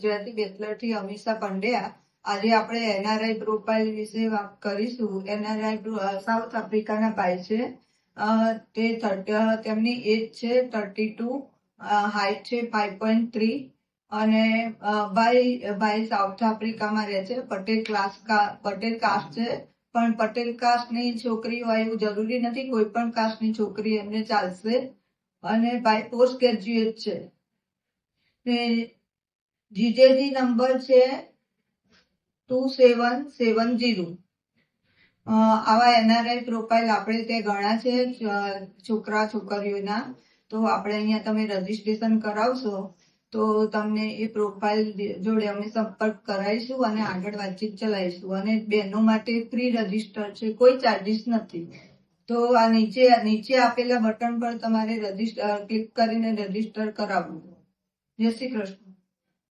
Gujarati bachelor થી અમીષા પંડ્યા। આજે આપણે એનઆરઆઈ પ્રોફાઇલ વિશે વાત કરીશું। એનઆરઆઈ સાઉથ આફ્રિકાના ભાઈ છે। તેમની એજ છે 32, હાઈટ છે 5.3 અને ભાઈ સાઉથ આફ્રિકામાં રહે છે। પટેલ કાસ્ટ છે, પણ પટેલ કાસ્ટની છોકરી હોય એવું જરૂરી નથી, કોઈ પણ કાસ્ટની છોકરી એમને ચાલશે। અને ભાઈ પોસ્ટ ગ્રેજ્યુએટ છે। જીજેજી નંબર છે 2770। આવા એનઆરઆઈ પ્રોફાઇલ આપણે ત્યાં ઘણા છે છોકરા છોકરીઓના। તો આપણે અહીંયા તમે રજીસ્ટ્રેશન કરાવશો તો તમને એ પ્રોફાઇલ જોડે અમે સંપર્ક કરાવીશું અને આગળ વાતચીત ચલાવીશું। અને બહેનો માટે ફ્રી રજીસ્ટર છે, કોઈ ચાર્જિસ નથી। તો આ નીચે આપેલા બટન પર તમારે ક્લિક કરીને રજીસ્ટર કરાવવું। જય શ્રી કૃષ્ણ।